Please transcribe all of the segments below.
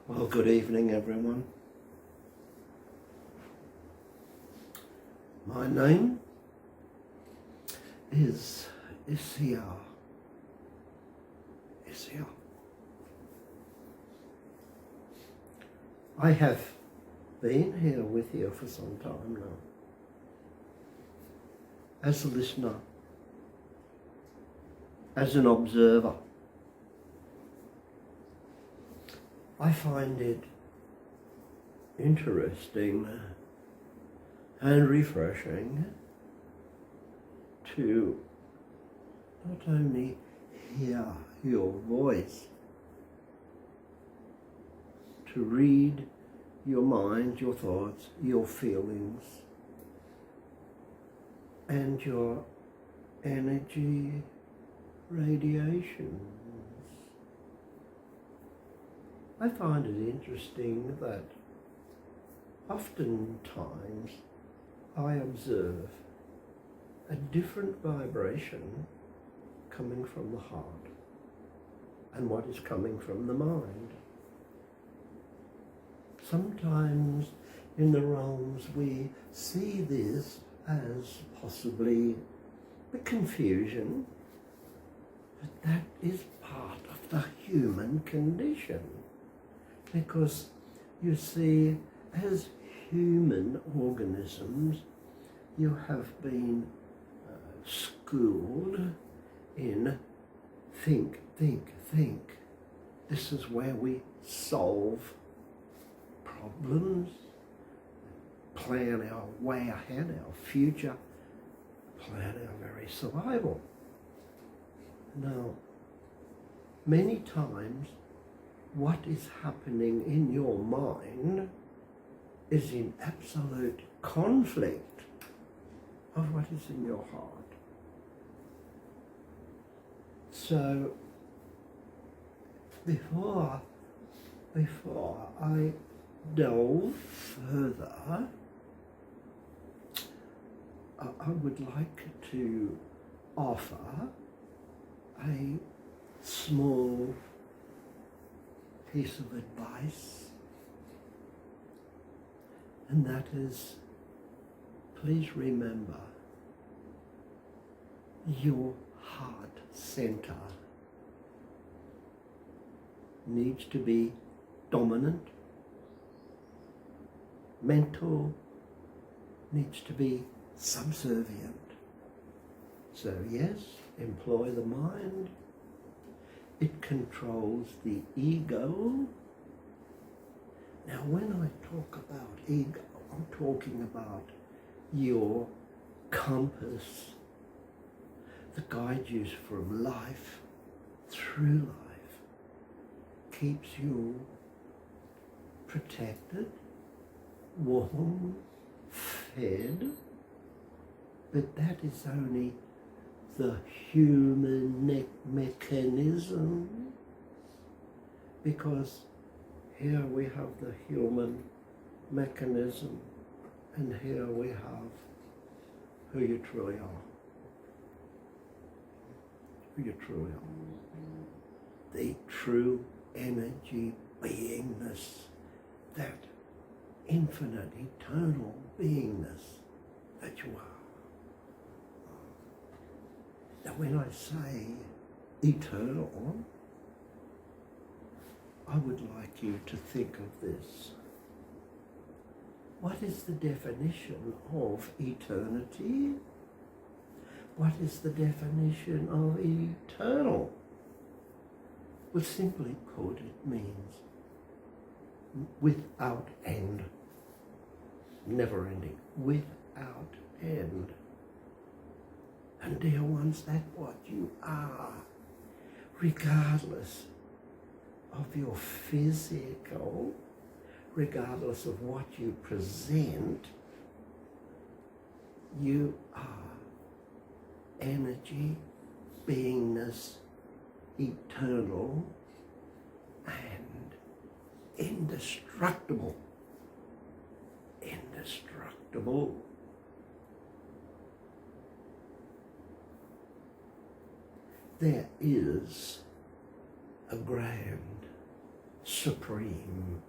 Well, good evening, everyone. My name is Isia. I have been here with you for some time now, as a listener, as an observer. I find it interesting and refreshing to not only hear your voice, to read your mind, your thoughts, your feelings, and your energy radiations. I find it interesting that oftentimes I observe a different vibration coming from the heart and what is coming from the mind. Sometimes in the realms we see this as possibly a confusion, but that is part of the human condition. Because you see, as human organisms, you have been schooled in think. This is where we solve problems, plan our way ahead, our future, plan our very survival. Now, many times, what is happening in your mind is in absolute conflict of what is in your heart. So before I delve further, I would like to offer a small piece of advice, and that is, please remember, your heart center needs to be dominant, mental needs to be subservient. So yes, employ the mind. It controls the ego. Now, when I talk about ego, I'm talking about your compass that guides you from life through life, keeps you protected, warm, fed, but that is only the human mechanism, because here we have the human mechanism and here we have who you truly are. Who you truly are. The true energy beingness, that infinite, eternal beingness that you are. Now, when I say eternal, I would like you to think of this. What is the definition of eternity? What is the definition of eternal? Well, simply put, it means without end, never ending, without end. And dear ones, that's what you are, regardless of your physical, regardless of what you present, you are energy, beingness, eternal, and indestructible. Indestructible. There is a grand supreme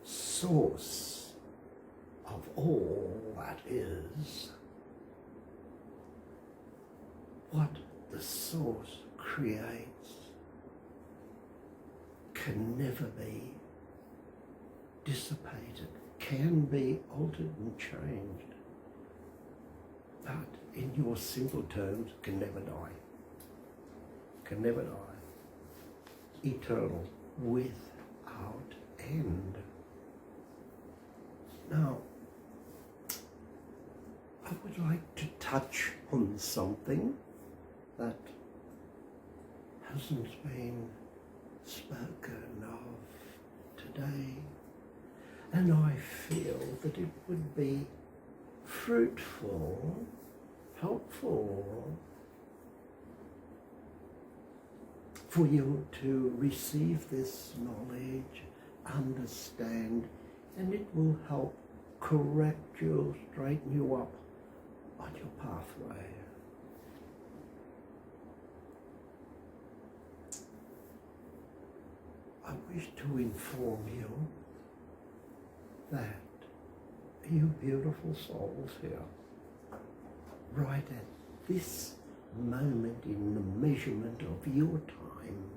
source of all that is. What the source creates can never be dissipated, can be altered and changed, but in your simple terms, can never die. Can never die. Eternal, without end. Now, I would like to touch on something that hasn't been spoken of today, and I feel that it would be fruitful, helpful for you to receive this knowledge, understand, and it will help correct you, straighten you up on your pathway. I wish to inform you that you beautiful souls here, right at this moment in the measurement of your time,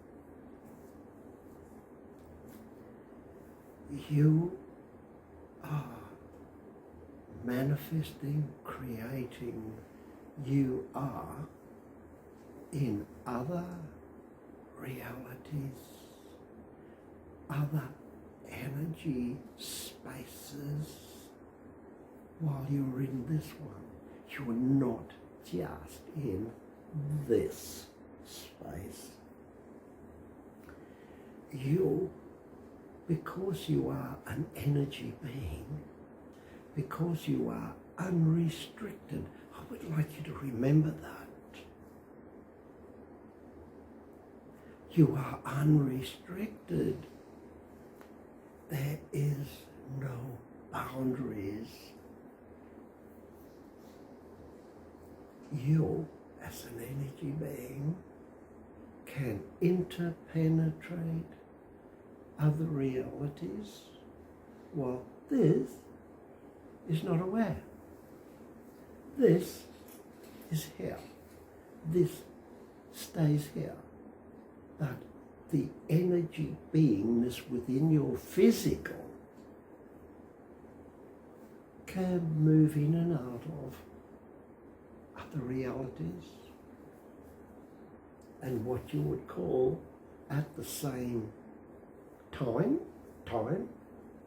you are manifesting, creating, you are in other realities, other energy spaces, while you're in this one. You're not just in this space. You, because you are an energy being, because you are unrestricted, I would like you to remember that. You are unrestricted. There is no boundaries. You, as an energy being, can interpenetrate other realities, while this is not aware. This is here. This stays here. But the energy beingness within your physical can move in and out of other realities, and what you would call at the same time,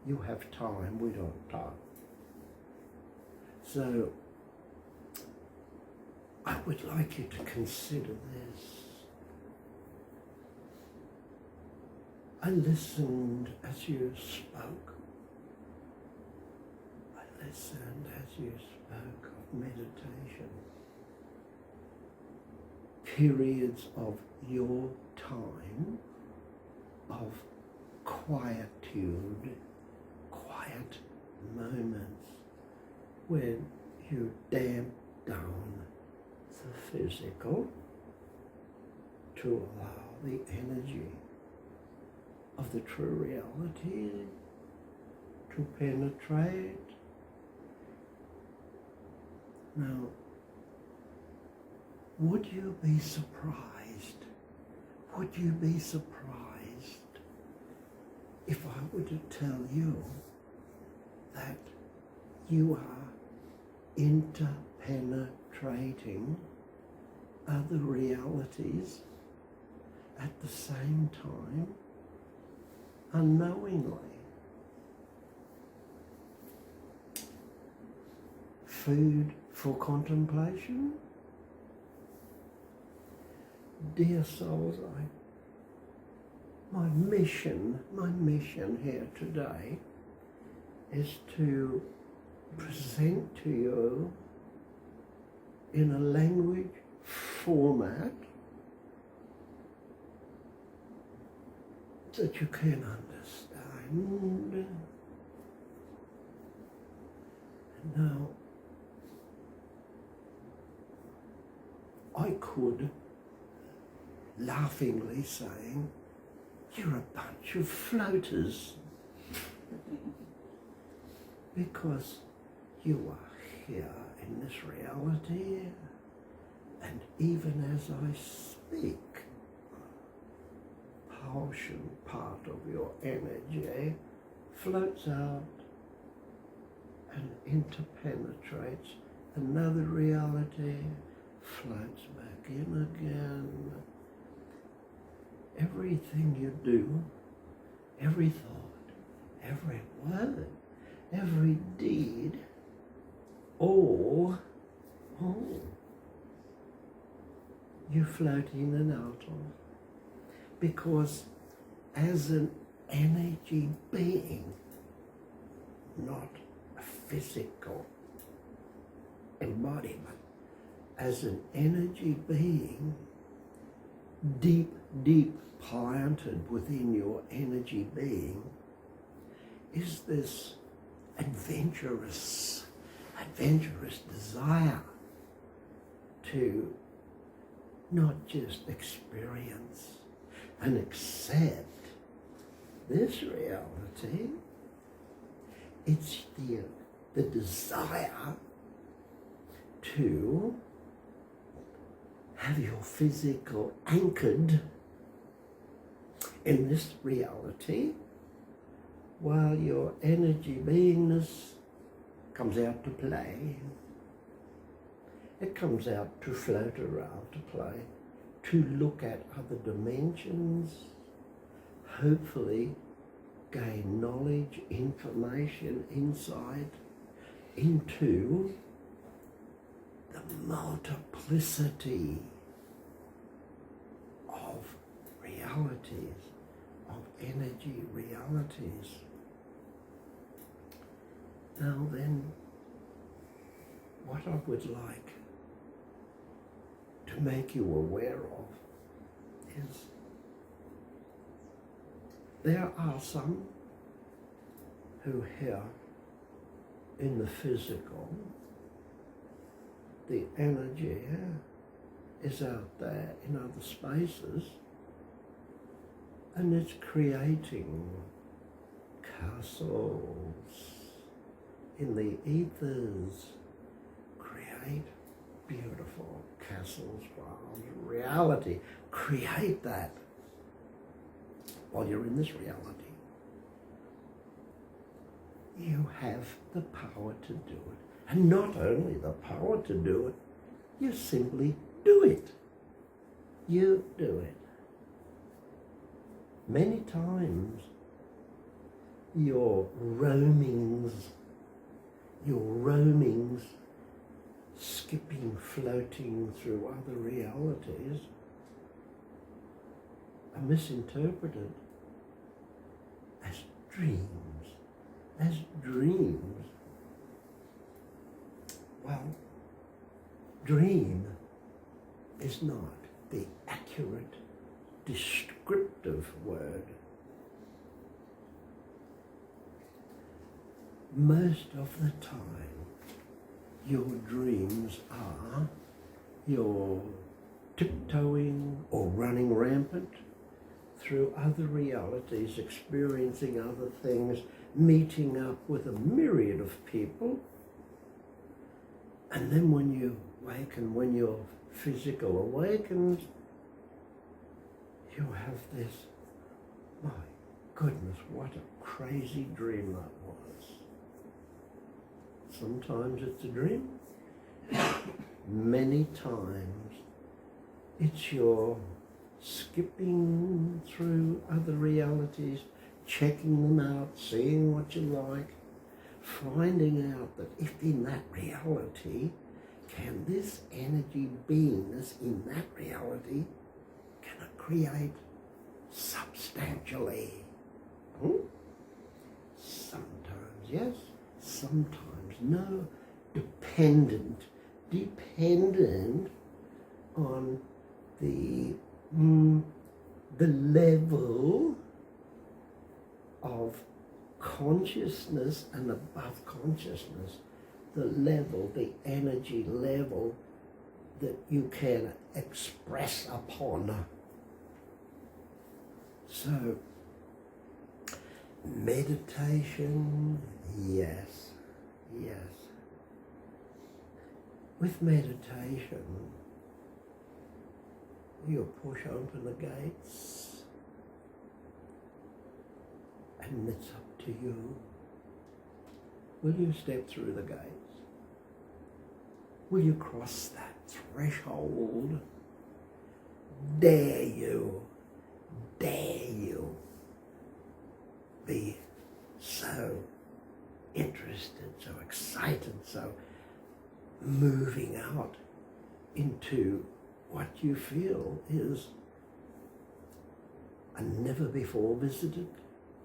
you have time, we don't have time. So I would like you to consider this. I listened as you spoke. I listened as you spoke of meditation. Periods of your time of quietude, quiet moments when you damp down the physical to allow the energy of the true reality to penetrate. Now, would you be surprised? Would you be surprised if I were to tell you that you are interpenetrating other realities at the same time, unknowingly? Food for contemplation? Dear souls, my mission here today is to present to you in a language format that you can understand. And now, I could laughingly saying, you're a bunch of floaters. Because you are here in this reality, and even as I speak, portion, part of your energy floats out and interpenetrates another reality, floats back in again. Everything you do, every thought, every word, every deed, all you float in and out of. Because as an energy being, not a physical embodiment, as an energy being, deep, deep planted within your energy being, is this adventurous desire to not just experience and accept this reality, it's the desire to have your physical anchored in this reality while your energy beingness comes out to play. It comes out to float around, to play, to look at other dimensions, hopefully gain knowledge, information, insight into the multiplicity of realities, of energy realities. Now then, what I would like to make you aware of is there are some who here in the physical, the energy is out there in other spaces, and it's creating castles in the ethers, create beautiful castles, worlds, reality. Create that while you're in this reality. You have the power to do it. And not only the power to do it, you simply do it. You do it. Many times your roamings, skipping, floating through other realities are misinterpreted as dreams. As dreams. Well, dream is not the accurate, descriptive word. Most of the time, your dreams are you're tiptoeing or running rampant through other realities, experiencing other things, meeting up with a myriad of people. And then when you awaken, when your physical awakens, you have this, my goodness, what a crazy dream that was. Sometimes it's a dream. Many times it's your skipping through other realities, checking them out, seeing what you like, finding out that if in that reality, can this energy beingness in that reality, can it create substantially? Sometimes yes, sometimes no, dependent on the level of consciousness and above consciousness, the level, the energy level that you can express upon. So, meditation, yes. With meditation, you push open the gates, and it's up to you. Will you step through the gates? Will you cross that threshold? Dare you be so interested, so excited, so moving out into what you feel is a never before visited,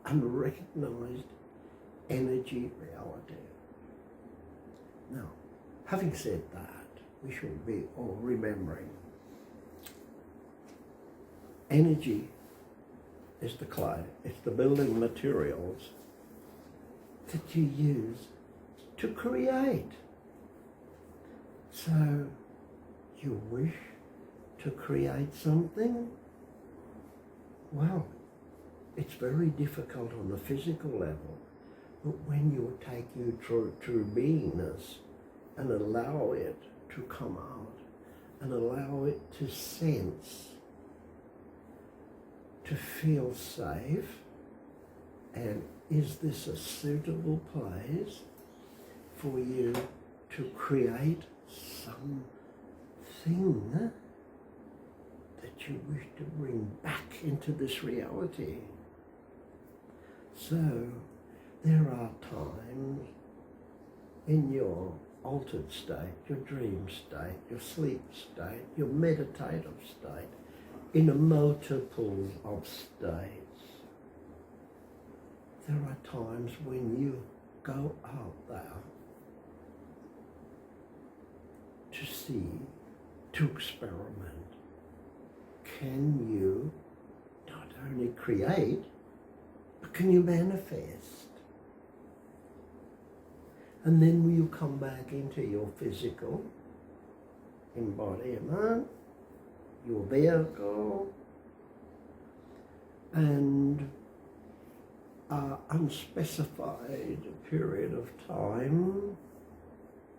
unrecognized energy reality. Now, having said that, we should be all remembering energy is the clay, it's the building materials that you use to create. So, you wish to create something? Well, it's very difficult on the physical level, but when you take you to beingness and allow it to come out and allow it to sense, to feel safe, and is this a suitable place for you to create something that you wish to bring back into this reality? So there are times in your altered state, your dream state, your sleep state, your meditative state, in a multiple of states. There are times when you go out there to see, to experiment. Can you not only create, but can you manifest? And then will you come back into your physical embodiment, your vehicle, and unspecified period of time,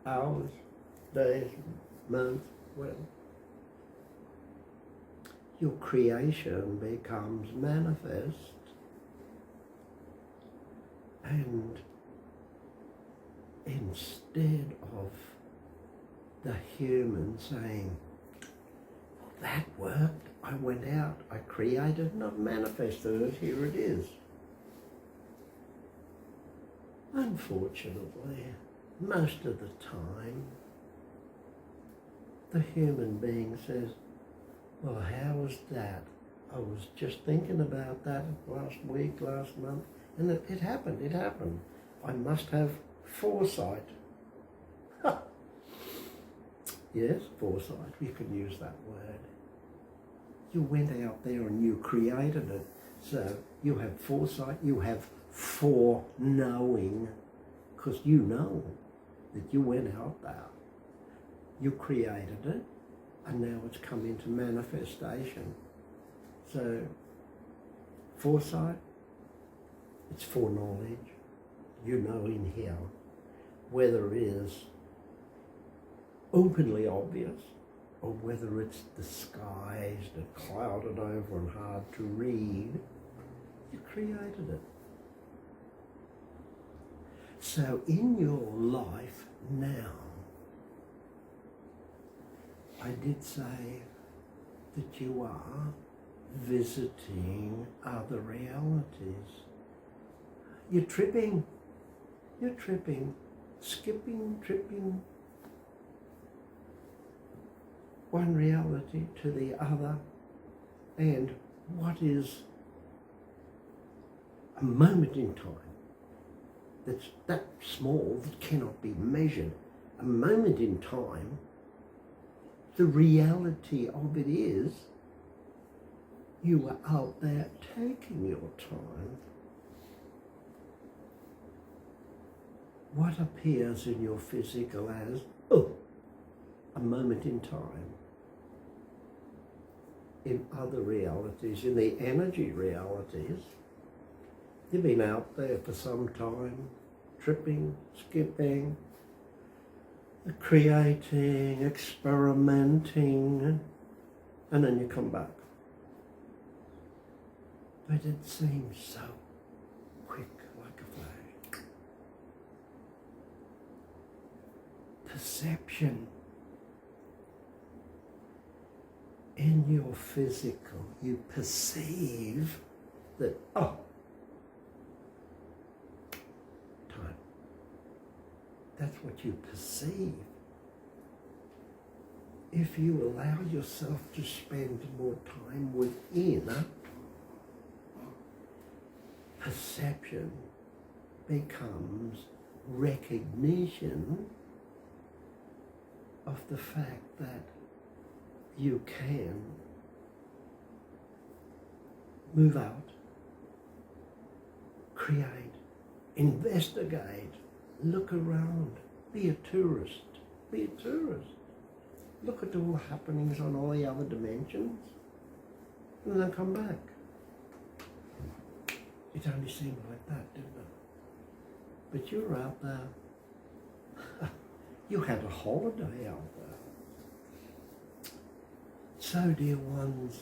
hours, days, months, well, your creation becomes manifest, and instead of the human saying, well, that worked, I went out, I created and I've manifested it, here it is. Unfortunately, most of the time, the human being says, well, how was that? I was just thinking about that last week, last month, and it happened. I must have foresight. Yes, foresight, you can use that word. You went out there and you created it. So you have foresight, you have foreknowing, because you know that you went out there. You created it, and now it's come into manifestation. So foresight, it's foreknowledge. You know in here, whether it is openly obvious or whether it's disguised and clouded over and hard to read, you created it. So in your life now, I did say that you are visiting other realities. You're tripping, skipping, tripping, one reality to the other, and what is a moment in time that's that small that cannot be measured, a moment in time, the reality of it is you are out there taking your time. What appears in your physical as, a moment in time. in other realities, in the energy realities. You've been out there for some time, tripping, skipping, creating, experimenting, and then you come back. But it seems so quick, like a flash. Perception in your physical, you perceive that, oh, time. That's what you perceive. If you allow yourself to spend more time within, perception becomes recognition of the fact that you can move out, create, investigate, look around, be a tourist, be a tourist. Look at all the happenings on all the other dimensions, and then come back. It only seemed like that, didn't it? But you were out there. You had a holiday out there. So, dear ones,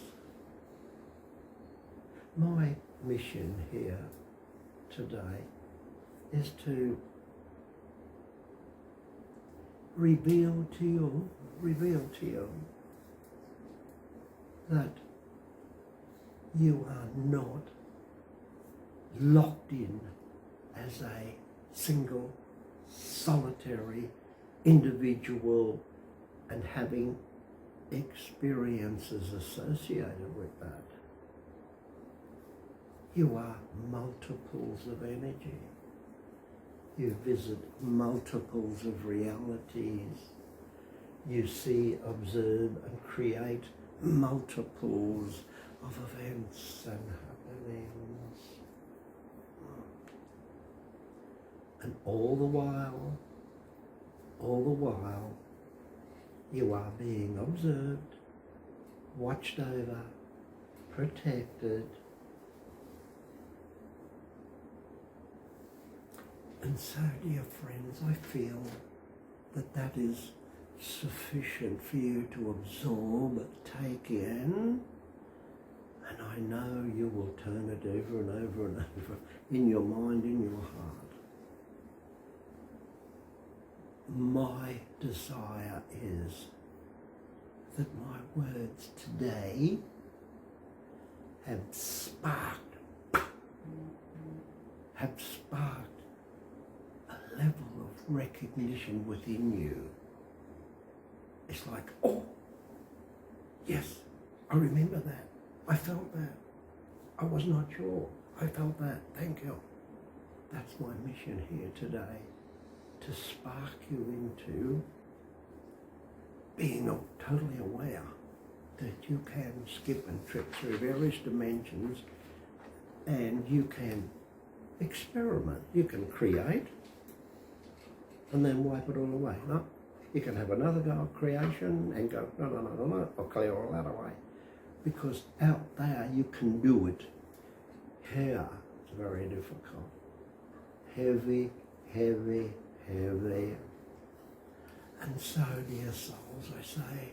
my mission here today is to reveal to you that you are not locked in as a single, solitary individual and having experiences associated with that. You are multiples of energy. You visit multiples of realities. You see, observe, and create multiples of events and happenings. And all the while, you are being observed, watched over, protected. And so, dear friends, I feel that that is sufficient for you to absorb, take in, and I know you will turn it over and over and over in your mind, in your heart. My desire is that my words today have sparked a level of recognition within you. It's like, oh, yes, I remember that. I felt that. I was not sure. I felt that. Thank you. That's my mission here today, to spark you into being totally aware that you can skip and trip through various dimensions and you can experiment. You can create and then wipe it all away. No, you can have another go at creation and go, no, I'll clear all that away. Because out there you can do it. Here it's very difficult. Heavy. And so, dear souls, I say,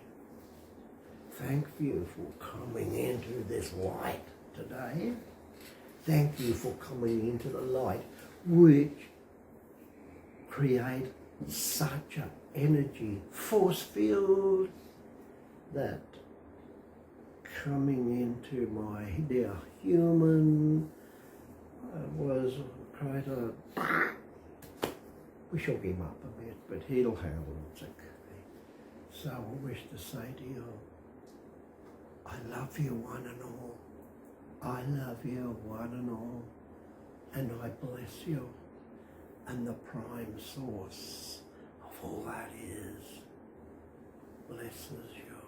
thank you for coming into this light today. Thank you for coming into the light which create such an energy force field that coming into my dear human was quite a... We shook him up a bit, but he'll handle it okay. So I wish to say to you, I love you one and all. I love you one and all. And I bless you. And the prime source of all that is blesses you.